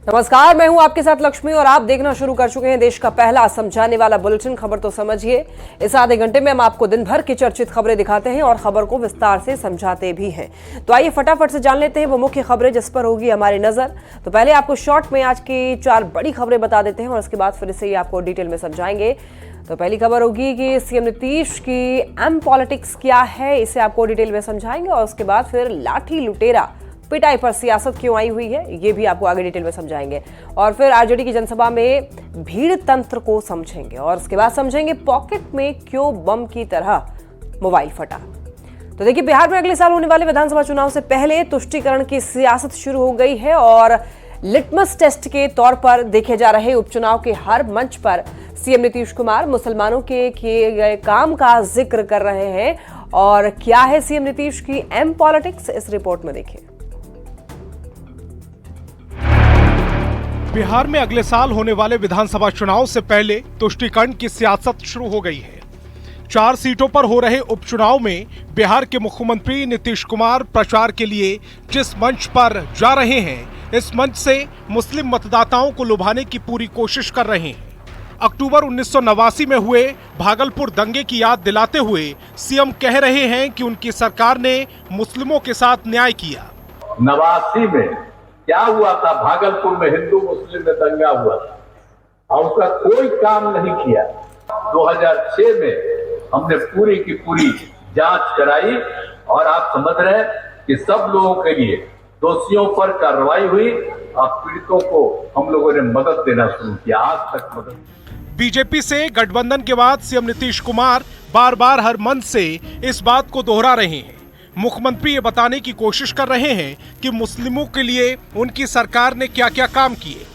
नमस्कार, मैं हूं आपके साथ लक्ष्मी और आप देखना शुरू कर चुके हैं देश का पहला समझाने वाला बुलेटिन खबर तो समझिए। इस आधे घंटे में हम आपको दिन भर की चर्चित खबरें दिखाते हैं और खबर को विस्तार से समझाते भी हैं। तो आइए फटाफट से जान लेते हैं वो मुख्य खबरें जिस पर होगी हमारी नजर। तो पहले आपको शॉर्ट में आज की 4 बड़ी खबरें बता देते हैं और उसके बाद फिर से आपको डिटेल में समझाएंगे। तो पहली खबर होगी कि सीएम नीतीश की एम पॉलिटिक्स क्या है, इसे आपको डिटेल में समझाएंगे और उसके बाद फिर लाठी लुटेरा पिटाई पर सियासत क्यों आई हुई है ये भी आपको आगे डिटेल में समझाएंगे। और फिर आरजेडी की जनसभा में भीड़ तंत्र को समझेंगे और उसके बाद समझेंगे पॉकेट में क्यों बम की तरह मोबाइल फटा। तो देखिए, बिहार में अगले साल होने वाले विधानसभा चुनाव से पहले तुष्टीकरण की सियासत शुरू हो गई है और लिटमस टेस्ट के तौर पर देखे जा रहे उपचुनाव के हर मंच पर सीएम नीतीश कुमार मुसलमानों के किए गए काम का जिक्र कर रहे हैं। और क्या है सीएम नीतीश की एम पॉलिटिक्स, इस रिपोर्ट में देखिए। बिहार में अगले साल होने वाले विधानसभा चुनाव से पहले तुष्टीकरण की सियासत शुरू हो गई है। 4 सीटों पर हो रहे उपचुनाव में बिहार के मुख्यमंत्री नीतीश कुमार प्रचार के लिए जिस मंच पर जा रहे हैं, इस मंच से मुस्लिम मतदाताओं को लुभाने की पूरी कोशिश कर रहे हैं। अक्टूबर 1989 में हुए भागलपुर दंगे की याद दिलाते हुए सीएम कह रहे हैं कि उनकी सरकार ने मुस्लिमों के साथ न्याय किया। 89 में क्या हुआ था, भागलपुर में हिंदू मुस्लिम में दंगा हुआ था और उसका कोई काम नहीं किया। 2006 में हमने पूरी की पूरी जांच कराई और आप समझ रहे हैं कि सब लोगों के लिए दोषियों पर कार्रवाई हुई और पीड़ितों को हम लोगों ने मदद देना शुरू किया। आज तक मदद। बीजेपी से गठबंधन के बाद सीएम नीतीश कुमार बार बार हर मंच से इस बात को दोहरा रहे हैं। मुख्यमंत्री ये बताने की कोशिश कर रहे हैं कि मुस्लिमों के लिए उनकी सरकार ने क्या क्या काम किए।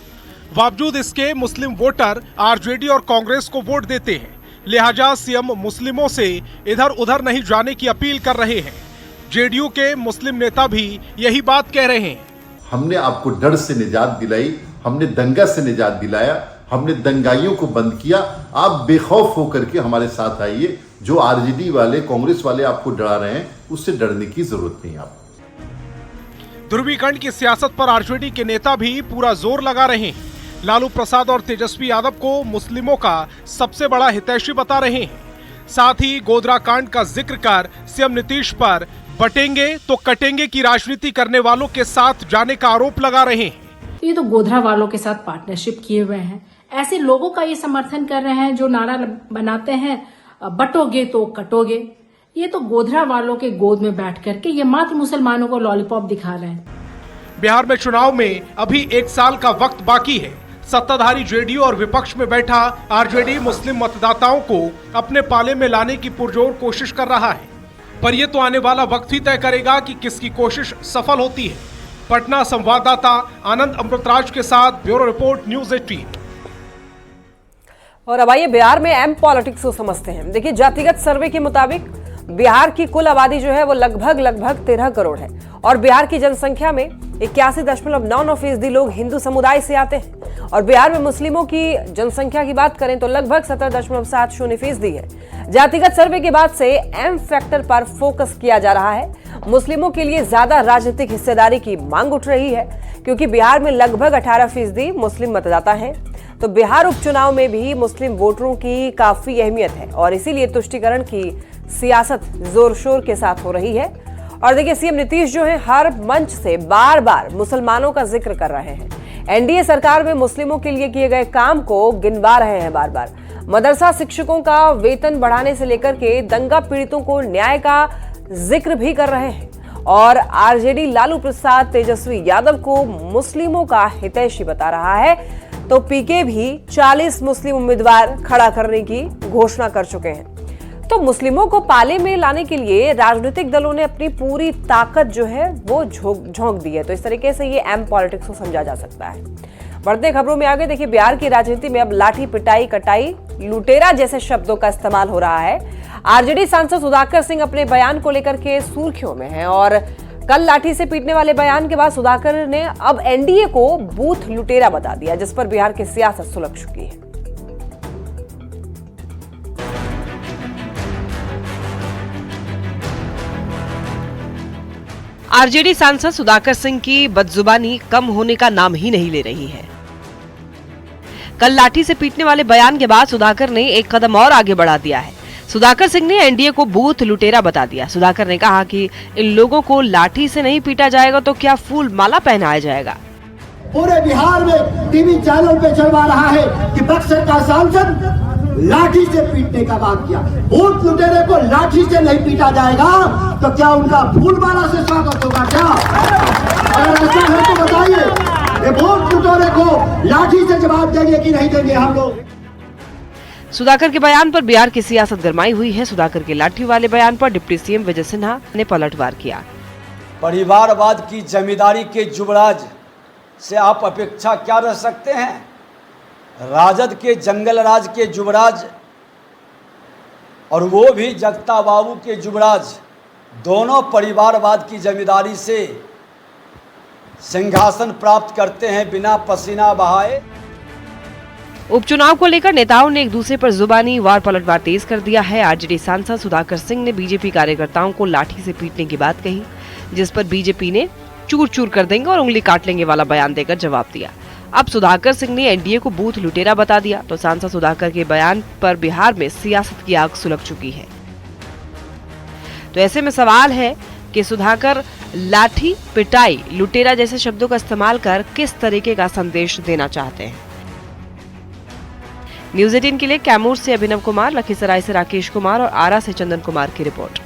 बावजूद इसके मुस्लिम वोटर आरजेडी और कांग्रेस को वोट देते हैं, लिहाजा सीएम मुस्लिमों से इधर उधर नहीं जाने की अपील कर रहे हैं। जेडीयू के मुस्लिम नेता भी यही बात कह रहे हैं। हमने आपको डर से निजात दिलाई, हमने दंगा से निजात दिलाया, हमने दंगाइयों को बंद किया। आप बेखौफ होकर के हमारे साथ आइए। जो आरजेडी वाले कांग्रेस वाले आपको डरा रहे हैं, उससे डरने की जरूरत नहीं। आप ध्रुवीकरण की सियासत पर आरजेडी के नेता भी पूरा जोर लगा रहे हैं। लालू प्रसाद और तेजस्वी यादव को मुस्लिमों का सबसे बड़ा हितैषी बता रहे हैं। साथ ही गोधरा कांड का जिक्र कर सीएम नीतीश पर बटेंगे तो कटेंगे की राजनीति करने वालों के साथ जाने का आरोप लगा रहे हैं। ये तो गोधरा वालों के साथ पार्टनरशिप किए हुए हैं। ऐसे लोगों का ये समर्थन कर रहे हैं जो नारा बनाते हैं बटोगे तो कटोगे। ये तो गोधरा वालों के गोद में बैठ करके ये मात्र मुसलमानों को लॉलीपॉप दिखा रहे हैं। बिहार में चुनाव में अभी 1 साल का वक्त बाकी है। सत्ताधारी जेडीयू और विपक्ष में बैठा आरजेडी मुस्लिम मतदाताओं को अपने पाले में लाने की पुरजोर कोशिश कर रहा है, पर यह तो आने वाला वक्त ही तय करेगा कि किसकी कोशिश सफल होती है। पटना संवाददाता आनंद अमृतराज के साथ ब्यूरो रिपोर्ट न्यूज 18। और अब आइए बिहार में एम पॉलिटिक्स को समझते हैं। देखिए, जातिगत सर्वे के मुताबिक बिहार की कुल आबादी जो है वो लगभग 13 करोड़ है और बिहार की जनसंख्या में 81.99% लोग हिंदू समुदाय से आते हैं। और बिहार में मुस्लिमों की जनसंख्या की बात करें तो लगभग 17.70% है। जातिगत सर्वे के बाद से एम फैक्टर पर फोकस किया जा रहा है। मुस्लिमों के लिए ज्यादा राजनीतिक हिस्सेदारी की मांग उठ रही है क्योंकि बिहार में लगभग 18% मुस्लिम मतदाता हैं। तो बिहार उपचुनाव में भी मुस्लिम वोटरों की काफी अहमियत है और इसीलिए तुष्टीकरण की सियासत जोर शोर के साथ हो रही है। और देखिए, सीएम नीतीश जो है हर मंच से बार बार मुसलमानों का जिक्र कर रहे हैं। एनडीए सरकार में मुस्लिमों के लिए किए गए काम को गिनवा रहे हैं बार बार। मदरसा शिक्षकों का वेतन बढ़ाने से लेकर के दंगा पीड़ितों को न्याय का जिक्र भी कर रहे हैं। और आरजेडी लालू प्रसाद तेजस्वी यादव को मुस्लिमों का हितैषी बता रहा है। तो पीके भी 40 मुस्लिम उम्मीदवार खड़ा करने की घोषणा कर चुके हैं। तो मुस्लिमों को पाले में लाने के लिए राजनीतिक दलों ने अपनी पूरी ताकत जो है वो झोंक दी है। तो इस तरीके से ये एम पॉलिटिक्स को समझा जा सकता है। बढ़ते खबरों में आगे देखिए, बिहार की राजनीति में अब लाठी पिटाई कटाई लुटेरा जैसे शब्दों का इस्तेमाल हो रहा है। आरजेडी सांसद सुधाकर सिंह अपने बयान को लेकर के सुर्खियों में हैं और कल लाठी से पीटने वाले बयान के बाद सुधाकर ने अब एनडीए को बूथ लुटेरा बता दिया, जिस पर बिहार की सियासत सुलग चुकी है। आरजेडी सांसद सुधाकर सिंह की बदजुबानी कम होने का नाम ही नहीं ले रही है। कल लाठी से पीटने वाले बयान के बाद सुधाकर ने एक कदम और आगे बढ़ा दिया है। सुधाकर सिंह ने एनडीए को बूथ लुटेरा बता दिया। सुधाकर ने कहा कि इन लोगों को लाठी से नहीं पीटा जाएगा तो क्या फूल माला पहनाया जाएगा। पूरे बिहार में टीवी चैनल पे चलवा रहा है कि बक्सर का सांसद लाठी से पीटने का बात किया। बूथ लुटेरे को लाठी से नहीं पीटा जाएगा तो क्या उनका फूल माला से स्वागत होगा क्या? अगर ऐसा है तो बताइए, ये बूथ लुटेरे को लाठी से जवाब देंगे कि नहीं देंगे हम लोग? सुधाकर के बयान पर बिहार की सियासत गरमाई हुई है। सुधाकर के लाठी वाले बयान पर डिप्टी सीएम विजय सिन्हा ने पलटवार किया। परिवारवाद की जमींदारी के जुबराज से आप अपेक्षा क्या रख सकते हैं? राजद के जंगल राज के जुबराज और वो भी जगता बाबू के जुबराज, दोनों परिवारवाद की जमींदारी से सिंहासन प्राप्त करते हैं बिना पसीना बहाए। उपचुनाव को लेकर नेताओं ने एक दूसरे पर जुबानी वार पलटवार तेज कर दिया है। आरजेडी सांसद सुधाकर सिंह ने बीजेपी कार्यकर्ताओं को लाठी से पीटने की बात कही, जिस पर बीजेपी ने चूर चूर कर देंगे और उंगली काट लेंगे वाला बयान देकर जवाब दिया। अब सुधाकर सिंह ने एनडीए को बूथ लुटेरा बता दिया तो सांसद सुधाकर के बयान पर बिहार में सियासत की आग सुलग चुकी है। तो ऐसे में सवाल है कि सुधाकर लाठी, पिटाई, लुटेरा जैसे शब्दों का इस्तेमाल कर किस तरीके का संदेश देना चाहते हैं। न्यूज़ 18 के लिए कैमूर से अभिनव कुमार, लखीसराय से राकेश कुमार और आरा से चंदन कुमार की रिपोर्ट।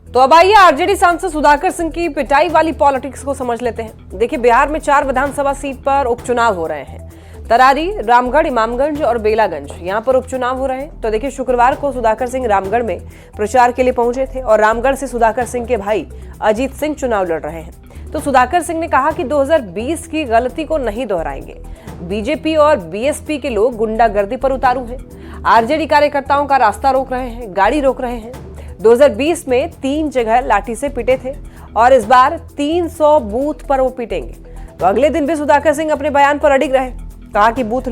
तो अब आइए आरजेडी सांसद सुधाकर सिंह की पिटाई वाली पॉलिटिक्स को समझ लेते हैं। देखिए, बिहार में 4 विधानसभा सीट पर उपचुनाव हो रहे हैं। तरारी, रामगढ़, इमामगंज और बेलागंज, यहाँ पर उपचुनाव हो रहे हैं। तो देखिए, शुक्रवार को सुधाकर सिंह रामगढ़ में प्रचार के लिए पहुंचे थे और रामगढ़ से सुधाकर सिंह के भाई अजीत सिंह चुनाव लड़ रहे हैं। तो सुधाकर सिंह ने कहा कि 2020 की गलती को नहीं दोहराएंगे। बीजेपी और बीएसपी के लोग गुंडागर्दी पर उतारू हैं। आरजेडी कार्यकर्ताओं का रास्ता रोक रहे हैं, गाड़ी रोक रहे हैं। 2020 में 3 जगह लाठी से पीटे थे और इस बार 300 बूथ पर वो पीटेंगे। तो अगले दिन भी सुधाकर सिंह अपने बयान पर अडिग रहे। कहा कि बूथ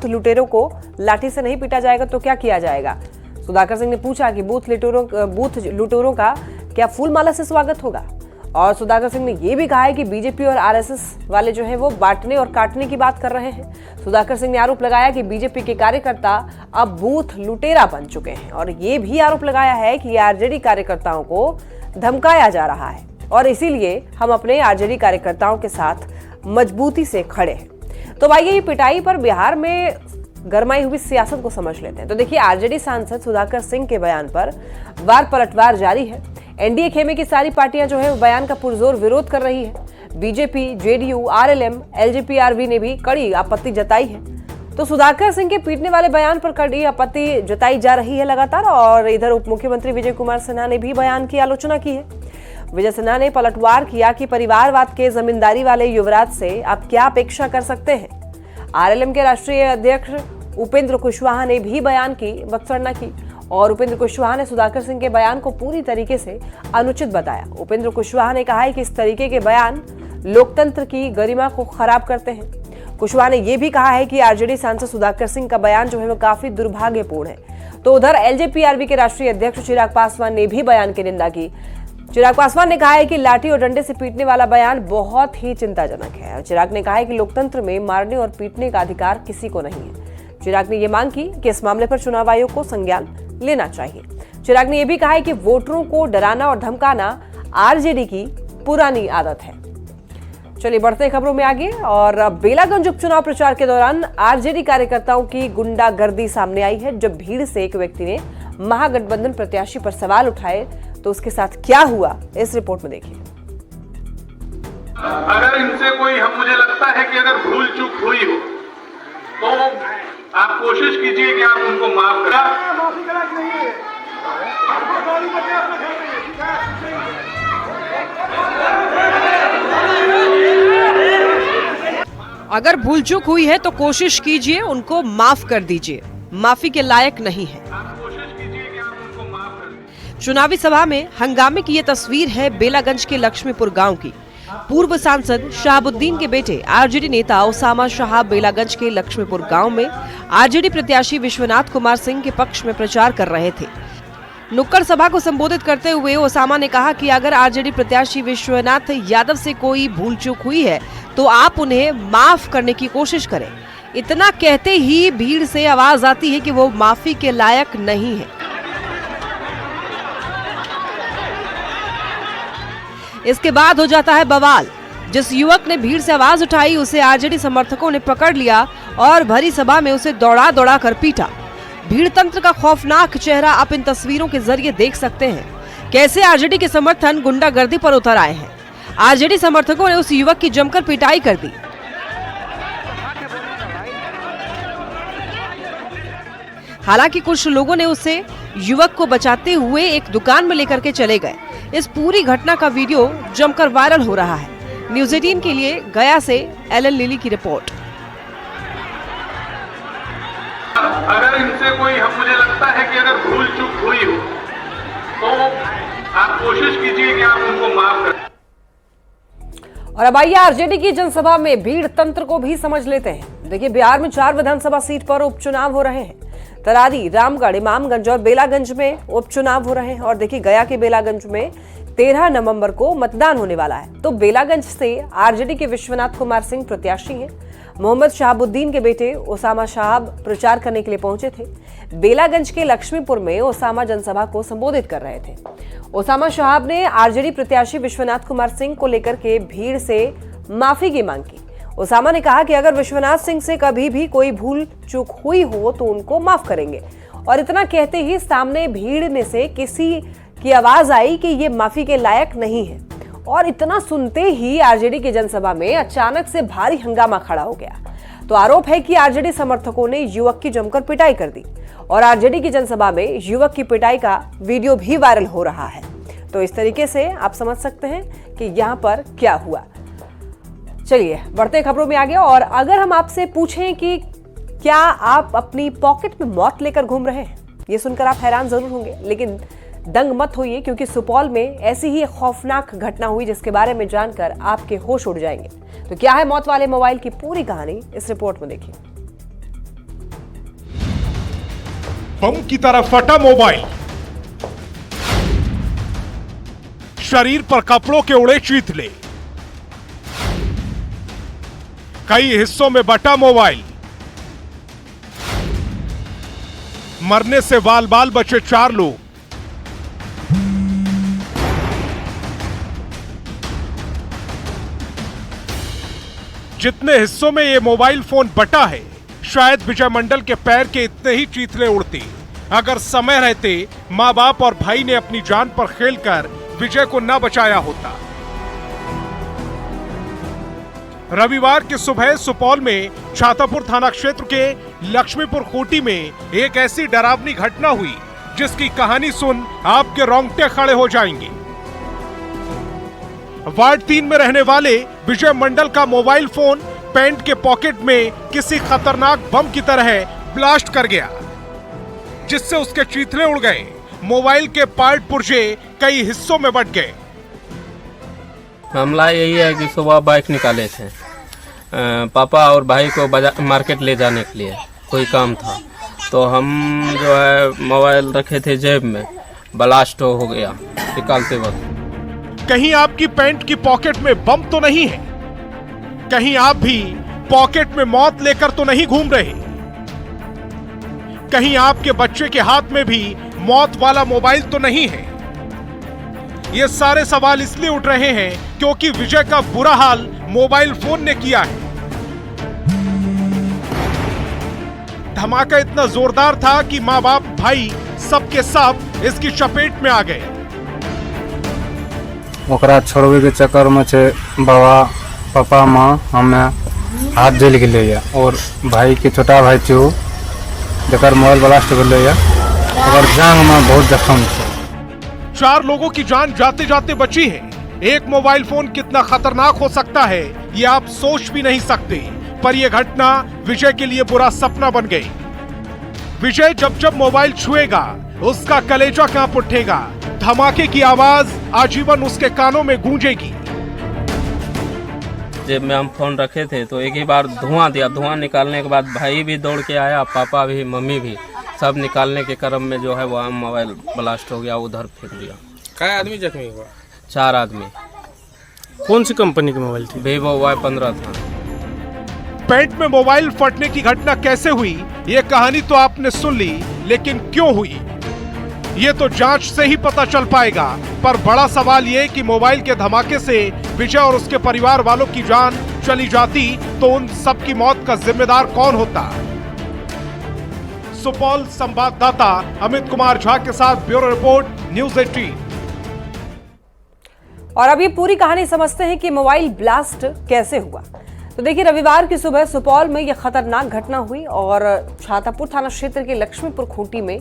लुटेरों को लाठी से नहीं पीटा जाएगा तो क्या किया जाएगा। सुधाकर सिंह ने पूछा कि बूथ लुटेरों का क्या फूल माला से स्वागत होगा। और सुधाकर सिंह ने यह भी कहा है कि बीजेपी और आरएसएस वाले जो है वो बांटने और काटने की बात कर रहे हैं। सुधाकर सिंह ने आरोप लगाया कि बीजेपी के कार्यकर्ता अब बूथ लुटेरा बन चुके हैं और ये भी आरोप लगाया है कि आरजेडी कार्यकर्ताओं को धमकाया जा रहा है और इसीलिए हम अपने आरजेडी कार्यकर्ताओं के साथ मजबूती से खड़े हैं। तो भाई ये पिटाई पर बिहार में गरमाई हुई सियासत को समझ लेते हैं। तो देखिए, आरजेडी सांसद सुधाकर सिंह के बयान पर वार पलटवार जारी है। एनडीए खेमे की सारी पार्टियां जो है वो बयान का पुरजोर विरोध कर रही है। बीजेपी, जेडीयू, आरएलएम, एलजेपीआरबी ने भी कड़ी आपत्ति जताई है। तो सुधाकर सिंह के पीटने वाले बयान पर कड़ी आपत्ति जताई जा रही है लगातार। और इधर उप मुख्यमंत्री विजय कुमार सिन्हा ने भी बयान की आलोचना की है। विजय सिन्हा ने पलटवार किया कि परिवारवाद के जमींदारी वाले युवराज से आप क्या अपेक्षा कर सकते हैं। आरएलएम के राष्ट्रीय अध्यक्ष उपेंद्र कुशवाहा ने भी बयान की वत्सरना की और उपेंद्र कुशवाहा ने सुधाकर सिंह के बयान को पूरी तरीके से अनुचित बताया। उपेंद्र कुशवाहा ने कहा है कि इस तरीके के बयान लोकतंत्र की गरिमा को खराब करते हैं। कुशवाहा ने यह भी कहा है कि आरजेडी सांसद सुधाकर सिंह का बयान जो है वो काफी दुर्भाग्यपूर्ण है। तो उधर एलजेपीआरबी के राष्ट्रीय अध्यक्ष चिराग पासवान ने भी बयान की निंदा की। चिराग पासवान ने कहा है कि लाठी और डंडे से पीटने वाला बयान बहुत ही चिंताजनक है। चिराग ने कहा है कि लोकतंत्र में मारने और पीटने का अधिकार किसी को नहीं है। चिराग ने यह मांग की कि इस मामले पर चुनाव आयोग को संज्ञान लेना चाहिए। चिराग ने यह भी कहा है कि वोटरों को डराना और धमकाना आरजेडी की पुरानी आदत है। चलिए बढ़ते हैं खबरों में आगे। और बेलागंज उपचुनाव प्रचार के दौरान आरजेडी कार्यकर्ताओं की गुंडागर्दी सामने आई है। जब भीड़ से एक व्यक्ति ने महागठबंधन प्रत्याशी पर सवाल उठाए तो उसके साथ क्या हुआ, इस रिपोर्ट में देखिए। अगर इनसे कोई मुझे लगता है कि अगर भूल चूक हुई हो तो आप कोशिश कीजिए कि आप उनको माफ करा। अगर भूल चूक हुई है तो कोशिश कीजिए उनको माफ कर दीजिए, माफी के लायक नहीं है। चुनावी सभा में हंगामे की ये तस्वीर है बेलागंज के लक्ष्मीपुर गांव की। पूर्व सांसद शहाबुद्दीन के बेटे आरजेडी नेता उसामा शाह बेलागंज के लक्ष्मीपुर गांव में आरजेडी प्रत्याशी विश्वनाथ कुमार सिंह के पक्ष में प्रचार कर रहे थे। नुक्कड़ सभा को संबोधित करते हुए ओसामा ने कहा कि अगर आरजेडी प्रत्याशी विश्वनाथ यादव से कोई भूल चूक हुई है तो आप उन्हें माफ करने की कोशिश करें। इतना कहते ही भीड़ से आवाज आती है कि वो माफी के लायक नहीं है। इसके बाद हो जाता है बवाल। जिस युवक ने भीड़ से आवाज उठाई उसे आरजेडी समर्थकों ने पकड़ लिया और भरी सभा में उसे दौड़ा दौड़ा कर पीटा। भीड़ तंत्र का खौफनाक चेहरा आप इन तस्वीरों के जरिए देख सकते हैं। कैसे आरजेडी के समर्थन गुंडागर्दी पर उतर आए हैं। आरजेडी समर्थकों ने उस युवक की जमकर पिटाई कर दी। हालांकि कुछ लोगों ने उसे युवक को बचाते हुए एक दुकान में लेकर के चले गए। इस पूरी घटना का वीडियो जमकर वायरल हो रहा है। न्यूज़ 18 के लिए गया से एलन लिली की रिपोर्ट। अगर इनसे कोई मुझे लगता है कि अगर भूल चूक हुई हो तो आप कोशिश कीजिए कि आप उनको माफ करें। और अब आइए आरजेडी की जनसभा में भीड़ तंत्र को भी समझ लेते हैं। देखिए, बिहार में 4 विधानसभा सीट पर उपचुनाव हो रहे हैं। तरारी, रामगढ़, इमामगंज और बेलागंज में उपचुनाव हो रहे हैं। और देखिए, गया के बेलागंज में 13 नवंबर को मतदान होने वाला है। तो बेलागंज से आरजेडी के विश्वनाथ कुमार सिंह प्रत्याशी हैं। मोहम्मद शहाबुद्दीन के बेटे ओसामा शहाब प्रचार करने के लिए पहुंचे थे। बेलागंज के लक्ष्मीपुर में ओसामा जनसभा को संबोधित कर रहे थे। ओसामा शहाब ने आरजेडी प्रत्याशी विश्वनाथ कुमार सिंह को लेकर के भीड़ से माफी की मांग की। ओसामा ने कहा कि अगर विश्वनाथ सिंह से कभी भी कोई भूल चूक हुई हो तो उनको माफ करेंगे। और इतना कहते ही सामने भीड़ में से किसी की आवाज आई कि ये माफी के लायक नहीं है। और इतना सुनते ही आरजेडी की जनसभा में अचानक से भारी हंगामा खड़ा हो गया। तो आरोप है कि आरजेडी समर्थकों ने युवक की जमकर पिटाई कर दी और आरजेडी की जनसभा में युवक की पिटाई का वीडियो भी वायरल हो रहा है। तो इस तरीके से आप समझ सकते हैं कि यहाँ पर क्या हुआ। चलिए बढ़ते खबरों में आगे। और अगर हम आपसे पूछें कि क्या आप अपनी पॉकेट में मौत लेकर घूम रहे हैं, ये सुनकर आप हैरान जरूर होंगे, लेकिन दंग मत होइए, क्योंकि सुपौल में ऐसी ही खौफनाक घटना हुई जिसके बारे में जानकर आपके होश उड़ जाएंगे। तो क्या है मौत वाले मोबाइल की पूरी कहानी, इस रिपोर्ट में देखिए। बम की तरह फटा मोबाइल, शरीर पर कपड़ों के उड़े चीथले, कई हिस्सों में बटा मोबाइल, मरने से बाल बाल बचे 4 लोग। जितने हिस्सों में यह मोबाइल फोन बटा है, शायद विजय मंडल के पैर के इतने ही चीथले उड़ते अगर समय रहते मां बाप और भाई ने अपनी जान पर खेलकर विजय को न बचाया होता। रविवार की सुबह सुपौल में छातापुर थाना क्षेत्र के लक्ष्मीपुर कोटी में एक ऐसी डरावनी घटना हुई जिसकी कहानी सुन आपके रोंगटे खड़े हो जाएंगे। वार्ड 3 में रहने वाले विजय मंडल का मोबाइल फोन पैंट के पॉकेट में किसी खतरनाक बम की तरह ब्लास्ट कर गया, जिससे उसके चीथले उड़ गए। मोबाइल के पार्ट पुर्जे कई हिस्सों में बट गए। मामला यही है कि सुबह बाइक निकाले थे, पापा और भाई को बाजार मार्केट ले जाने के लिए, कोई काम था। तो हम जो है मोबाइल रखे थे जेब में, ब्लास्ट हो गया निकालते वक्त। कहीं आपकी पैंट की पॉकेट में बम तो नहीं है? कहीं आप भी पॉकेट में मौत लेकर तो नहीं घूम रहे? कहीं आपके बच्चे के हाथ में भी मौत वाला मोबाइल तो नहीं है? ये सारे सवाल इसलिए उठ रहे हैं क्योंकि विजय का बुरा हाल मोबाइल फोन ने किया है। धमाका इतना जोरदार था कि माँ बाप, भाई सबके सब इसकी चपेट में आ गए। ओकरा छोड़वे के चक्कर में छे बाबा, पापा, माँ हमें हाथ जल गए और भाई के छोटा भाई छो जकर मोबाइल ब्लास्ट गए और जांग में बहुत जख्म छे। 4 लोगों की जान जाते जाते बची है। एक मोबाइल फोन कितना खतरनाक हो सकता है ये आप सोच भी नहीं सकते। पर यह घटना विजय के लिए बुरा सपना बन गई। विजय जब जब मोबाइल छुएगा उसका कलेजा कांप उठेगा। धमाके की आवाज आजीवन उसके कानों में गूंजेगी। जेब में हम फोन रखे थे तो एक ही बार धुआं दिया। धुआं निकालने के बाद भाई भी दौड़ के आया, पापा भी, मम्मी भी। सब निकालने के क्रम में जो है वहाँ मोबाइल ब्लास्ट हो गया, उधर फेंक दिया। क्या आदमी जख्मी हुआ? 4 आदमी। कौन सी कंपनी की मोबाइल थी? वीवो Y15 था। पेंट में मोबाइल फटने की घटना कैसे हुई, ये कहानी तो आपने सुन ली, लेकिन क्यों हुई ये तो जांच से ही पता चल पाएगा। पर बड़ा सवाल ये कि मोबाइल के धमाके से विजय और उसके परिवार वालों की जान चली जाती तो उन सब की मौत का जिम्मेदार कौन होता। सुपौल संवाददाता अमित कुमार झा के साथ ब्यूरो रिपोर्ट, न्यूज़ 18। और अब ये पूरी कहानी समझते हैं कि मोबाइल ब्लास्ट कैसे हुआ। तो देखिए, रविवार की सुबह सुपौल में यह खतरनाक घटना हुई और छातापुर थाना क्षेत्र के लक्ष्मीपुर खूंटी में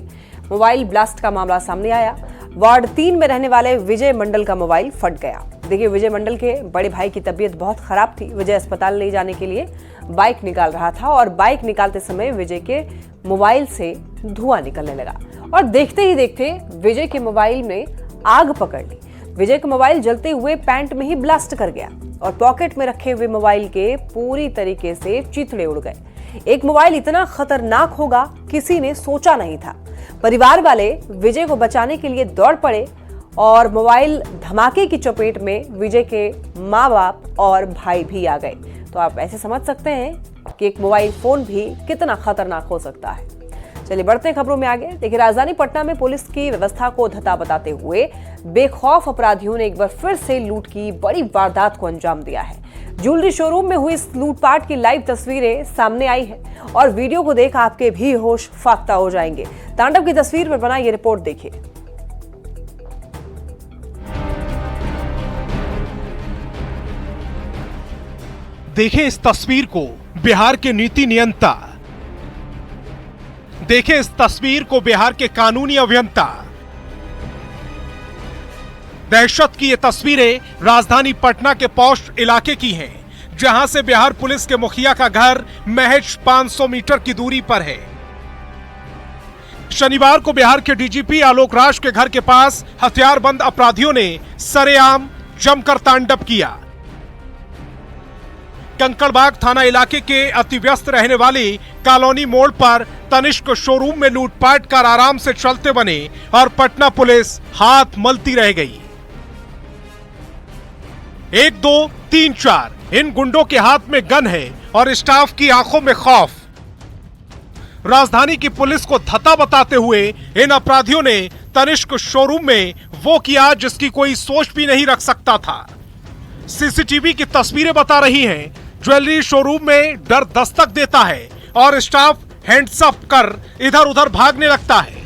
मोबाइल ब्लास्ट का मामला सामने आया। वार्ड 3 में रहने वाले विजय मंडल का मोबाइल फट गया। देखिए, विजय मंडल के बड़े भाई की तबीयत बहुत खराब थी। विजय अस्पताल ले जाने के लिए बाइक निकाल रहा था और बाइक निकालते समय विजय के मोबाइल से धुआं निकलने लगा और देखते ही देखते विजय के मोबाइल में आग पकड़ ली। विजय का मोबाइल जलते हुए पैंट में ही ब्लास्ट कर गया और पॉकेट में रखे हुए मोबाइल के पूरी तरीके से चिथड़े उड़ गए। एक मोबाइल इतना खतरनाक होगा किसी ने सोचा नहीं था। परिवार वाले विजय को बचाने के लिए दौड़ पड़े और मोबाइल धमाके की चपेट में विजय के माँ बाप और भाई भी आ गए। तो आप ऐसे समझ सकते हैं कि एक मोबाइल फोन भी कितना खतरनाक हो सकता है। चलिए बढ़ते खबरों में आगे। देखिए, राजधानी पटना में पुलिस की व्यवस्था को धता बताते हुए बेखौफ अपराधियों ने एक बार फिर से लूट की बड़ी वारदात को अंजाम दिया है। ज्वेलरी शोरूम में हुई इस लूटपाट की लाइव तस्वीरें सामने आई है और वीडियो को देख आपके भी होश फाख्ता हो जाएंगे। तांडव की तस्वीर में बना ये रिपोर्ट देखिए। देखें इस तस्वीर को, बिहार के नीति नियंता। देखें इस तस्वीर को, बिहार के कानूनी अभियंता। दहशत की ये तस्वीरें राजधानी पटना के पौष इलाके की हैं, जहां से बिहार पुलिस के मुखिया का घर महज 500 मीटर की दूरी पर है। शनिवार को बिहार के डीजीपी आलोक राज के घर के पास हथियारबंद अपराधियों ने सरेआम जमकर तांडव किया। कंकड़बाग थाना इलाके के अतिव्यस्त रहने वाली कॉलोनी मोड़ पर तनिष्क शोरूम में लूटपाट कर आराम से चलते बने और पटना पुलिस हाथ मलती रह गई। 1 2 3 4 इन गुंडों के हाथ में गन है और स्टाफ की आंखों में खौफ। राजधानी की पुलिस को धता बताते हुए इन अपराधियों ने तनिष्क शोरूम में वो किया जिसकी कोई सोच भी नहीं रख सकता था। सीसीटीवी की तस्वीरें बता रही हैं, ज्वेलरी शोरूम में डर दस्तक देता है और स्टाफ हैंड्स अप कर इधर उधर भागने लगता है।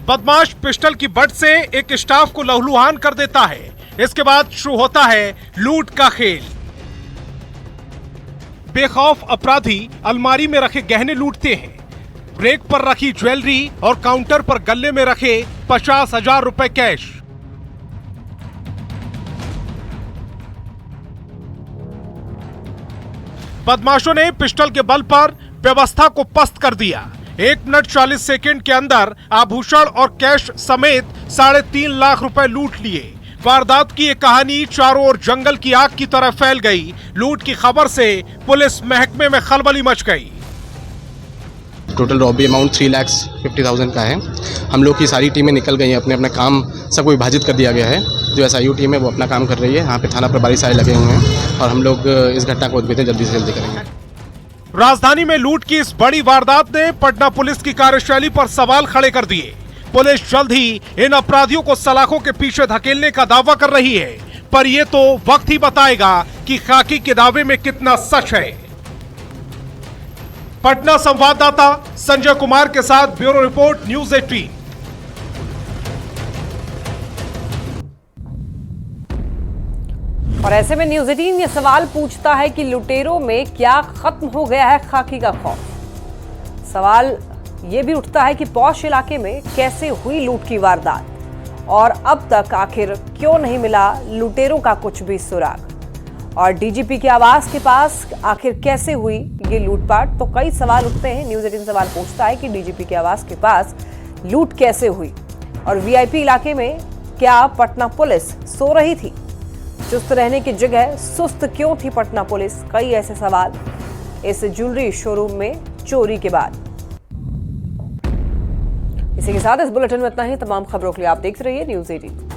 बदमाश पिस्टल की बट से एक स्टाफ को लहूलुहान कर देता है। इसके बाद शुरू होता है लूट का खेल। बेखौफ अपराधी अलमारी में रखे गहने लूटते हैं, रेक पर रखी ज्वेलरी और काउंटर पर गल्ले में रखे 50,000 रुपए कैश। बदमाशों ने पिस्टल के बल पर व्यवस्था को पस्त कर दिया। 1 मिनट 40 सेकंड के अंदर आभूषण और कैश समेत 3.5 लाख रुपए लूट लिए। वारदात की ये कहानी चारों ओर जंगल की आग की तरह फैल गई। लूट की खबर से पुलिस महकमे में खलबली मच गई। टोटल रॉबरी अमाउंट 3,50,000 का है। हम लोग की सारी टीमें निकल गई हैं, अपने अपने काम सबको विभाजित कर दिया गया है। जो SIU टीम है वो अपना काम कर रही है। यहाँ पे थाना प्रभारी सारे लगे हुए हैं और हम लोग इस घटना को उद्भेदन जल्दी से जल्दी करेंगे। राजधानी में लूट की इस बड़ी वारदात ने पटना पुलिस की कार्यशैली पर सवाल खड़े कर दिए। पुलिस जल्द ही इन अपराधियों को सलाखों के पीछे धकेलने का दावा कर रही है, पर यह तो वक्त ही बताएगा कि खाकी के दावे में कितना सच है। पटना संवाददाता संजय कुमार के साथ ब्यूरो रिपोर्ट, न्यूज़ 18। और ऐसे में न्यूज़ 18 ये सवाल पूछता है कि लुटेरों में क्या खत्म हो गया है खाकी का खौफ। सवाल ये भी उठता है कि पौष इलाके में कैसे हुई लूट की वारदात और अब तक आखिर क्यों नहीं मिला लुटेरों का कुछ भी सुराग। और डीजीपी के आवास के पास आखिर कैसे हुई ये लूटपाट। तो कई सवाल उठते हैं। न्यूज़ 18 सवाल पूछता है कि डीजीपी के आवास के पास लूट कैसे हुई और VIP इलाके में क्या पटना पुलिस सो रही थी। चुस्त रहने की जगह सुस्त क्यों थी पटना पुलिस। कई ऐसे सवाल इस ज्वेलरी शोरूम में चोरी के बाद। इसी के साथ इस बुलेटिन में इतना ही। तमाम खबरों के लिए आप देखते रहिए न्यूज़ 18।